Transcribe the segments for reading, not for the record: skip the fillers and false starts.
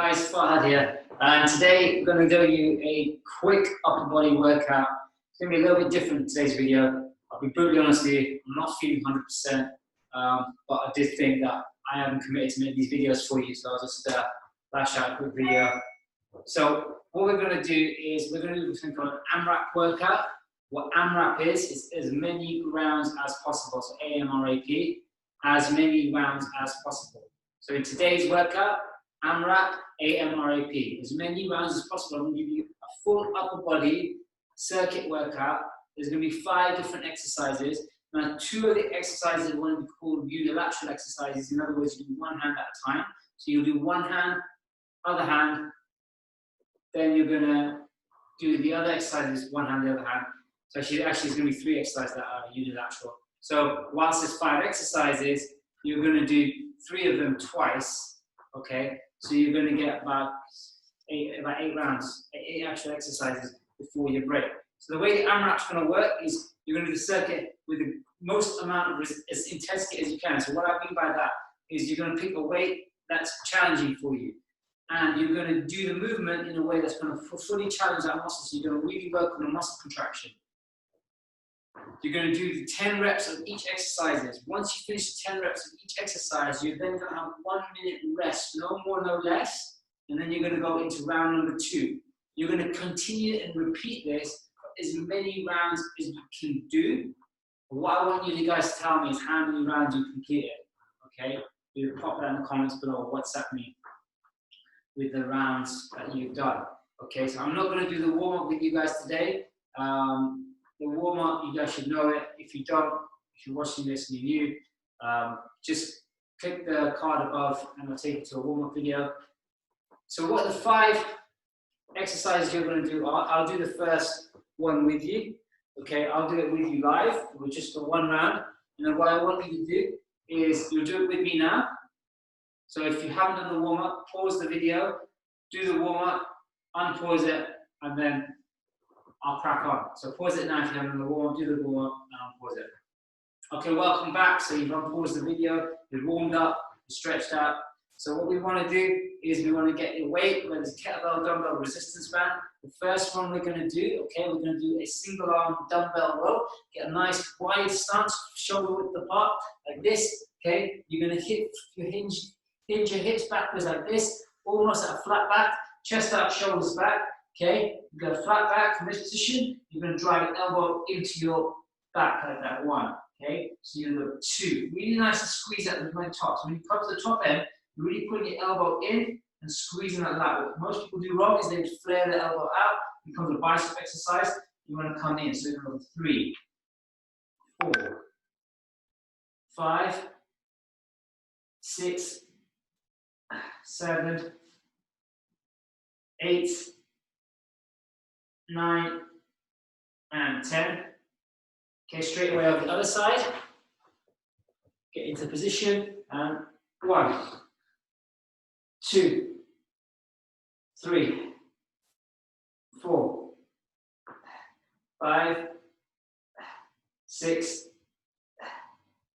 guys, Fahad here, and today we're going to give you a quick upper body workout. It's going to be a little bit different in today's video. I'll be brutally honest with you, I'm not feeling 100%, but I did think that I am committed to make these videos for you, so I'll just flash out a quick video. So what we're going to do is we're going to do something called an AMRAP workout. What AMRAP is as many rounds as possible, so AMRAP, as many rounds as possible. So in today's workout, AMRAP, AMRAP, as many rounds as possible. I'm going to give you a full upper body circuit workout. There's going to be 5 different exercises. Now, 2 of the exercises are going to be called unilateral exercises. In other words, you do one hand at a time. So you'll do one hand, other hand, then you're going to do the other exercises, one hand, the other hand. So actually it's going to be 3 exercises that are unilateral. So whilst there's 5 exercises, you're going to do 3 of them twice, okay? So you're going to get about 8 rounds, 8 actual exercises before your break. So the way the AMRAP's going to work is you're going to do the circuit with the most amount of intensity as you can. So what I mean by that is you're going to pick a weight that's challenging for you. And you're going to do the movement in a way that's going to fully challenge that muscle. So you're going to really work on a muscle contraction. You're going to do the 10 reps of each exercise. Once you finish the 10 reps of each exercise, you're then going to have 1 minute rest, no more, no less. And then you're going to go into round number 2. You're going to continue and repeat this for as many rounds as you can do. What I want you guys to tell me is how many rounds you completed. Okay? You pop that in the comments below. WhatsApp me with the rounds that you've done. Okay? So I'm not going to do the warm up with you guys today. The warm-up, you guys should know it. If you don't, if you're watching this and you're new, just click the card above and I'll take you to a warm-up video. So what the 5 exercises you're going to do are, I'll do the first one with you. Okay, I'll do it with you live, with just for 1 round. And then what I want you to do is, you'll do it with me now. So if you haven't done the warm-up, pause the video, do the warm-up, unpause it, and then I'll crack on. So pause it now if you haven't done the warm-up, do the warm-up, and I'll pause it. Okay, welcome back. So you've unpaused the video, you've warmed up, you've stretched out. So what we want to do is we want to get your weight, whether it's kettlebell, dumbbell, resistance band. The first one we're going to do, okay, we're going to do a single arm dumbbell row. Get a nice wide stance, shoulder width apart, like this, okay? You're going to hinge your hips backwards like this, almost at a flat back, chest out, shoulders back. Okay, you go flat back from this position, you're going to drive your elbow into your back like that, 1. Okay, so you're going to go 2. Really nice to squeeze at the very top. So when you come to the top end, you're really putting your elbow in and squeezing like that. What most people do wrong is they flare the elbow out, it becomes a bicep exercise. You want to come in, so you're going to go 3, 4, 5, 6, 7, 8, 9, and 10. Okay, straight away on the other side. Get into position, and 1, 2, 3, 4, 5, 6,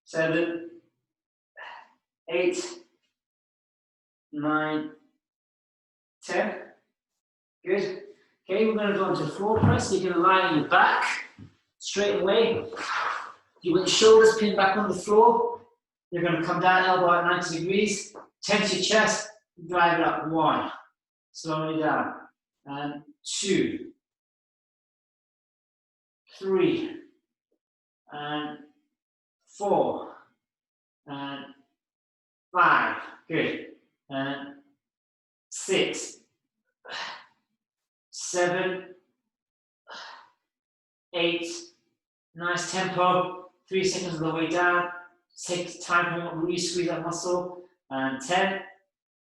7, 8, 9, 10. Good. Okay, we're going to go into floor press. So you're going to lie on your back straight away. You want your shoulders pinned back on the floor. You're going to come down, elbow at 90 degrees. Tense your chest, drive it up. 1, slowly down. And 2, 3, and 4, and 5. Good. And 6, 7, 8, nice tempo, 3 seconds of the way down, take time to really squeeze that muscle, and 10,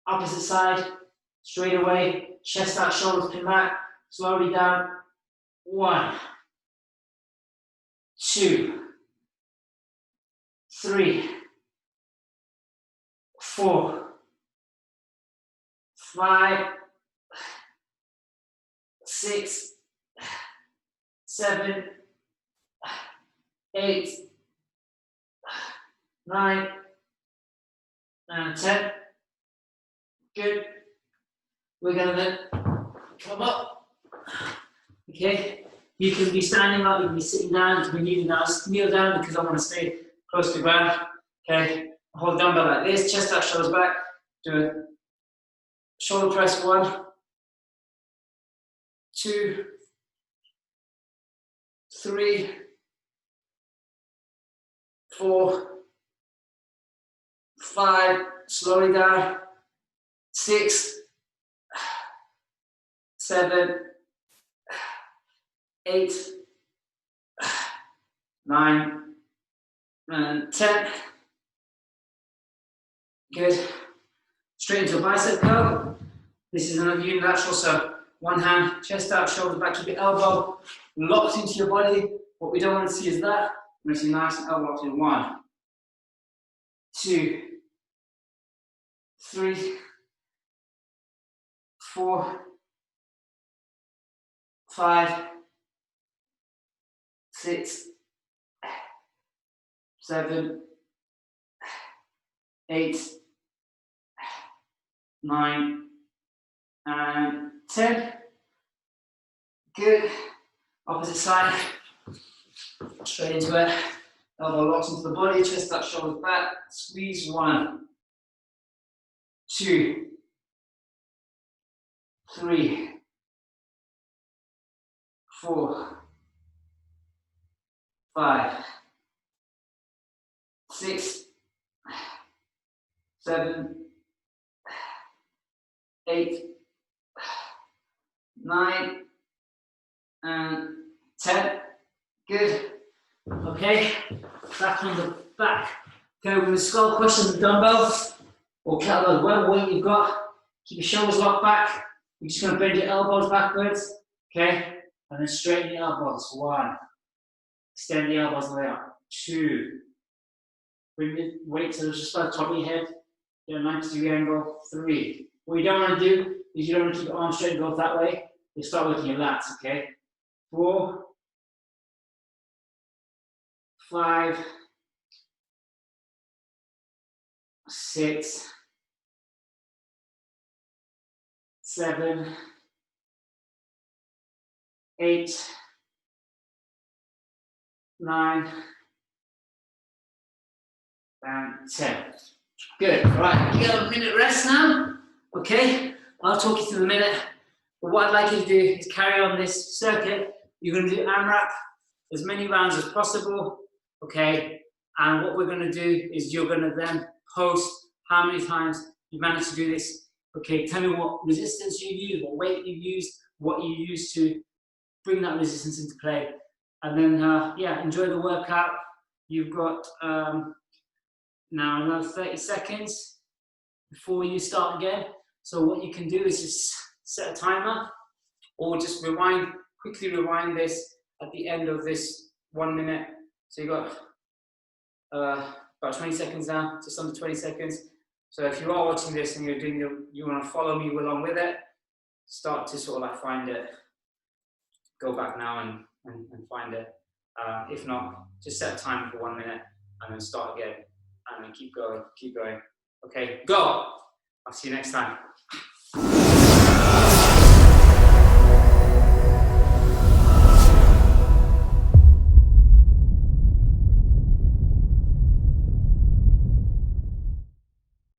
opposite side, straight away, chest out, shoulders pin back, slowly down, 1, 2, 3, 4, 5, 6, 7, 8, 9, and 10. Good. we're gonna then come up. Okay, you can be standing up, you can be sitting down, you can be kneeling down. Kneel down because I want to stay close to the ground. Okay, hold the dumbbell like this, chest out, shoulders back. Do a shoulder press, 1, 2, 3, 4, 5, slowly down, 6, 7, 8, 9, and 10. Good. Straight into a bicep curl. This is another unilateral, so one hand, chest out, shoulders back, keep your elbow locked into your body. What we don't want to see is that. We want to see nice and elbow locked in. 1, 2, 3, 4, 5, 6, 7, 8, 9, and 10. Good. Opposite side. Straight into it. Elbow locked into the body, chest up, shoulders back. Squeeze. 1, 2, 3, 4, 5, 6, 7, 8, 9, and 10. Good. Okay, back on the back. Okay, we're going to skull crush on the dumbbells or kettlebells, whatever weight you've got. Keep your shoulders locked back. You're just going to bend your elbows backwards. Okay, and then straighten your elbows. 1. Extend the elbows all the way up. 2. Bring the weight to just about the top of your head. Get a 90-degree angle. 3. What you don't want to do is you don't want to keep your arms straight and go that way. You start working your lats, okay? 4, 5, 6, 7, 8, 9, and 10. Good. All right, you got a minute rest now. Okay, I'll talk you through the minute. But what I'd like you to do is carry on this circuit. You're going to do AMRAP as many rounds as possible. Okay, and what we're going to do is you're going to then post how many times you managed to do this. Okay, tell me what resistance you use, what weight you used, what you used to bring that resistance into play. And then, yeah, enjoy the workout. You've got now another 30 seconds before you start again. So what you can do is just set a timer or just quickly rewind this at the end of this 1 minute. So you've got about 20 seconds now, just under 20 seconds. So if you are watching this and you want to follow me along with it, start to sort of like find it. Go back now and find it. If not, just set a timer for 1 minute and then start again. And then keep going, keep going. Okay, go! I'll see you next time.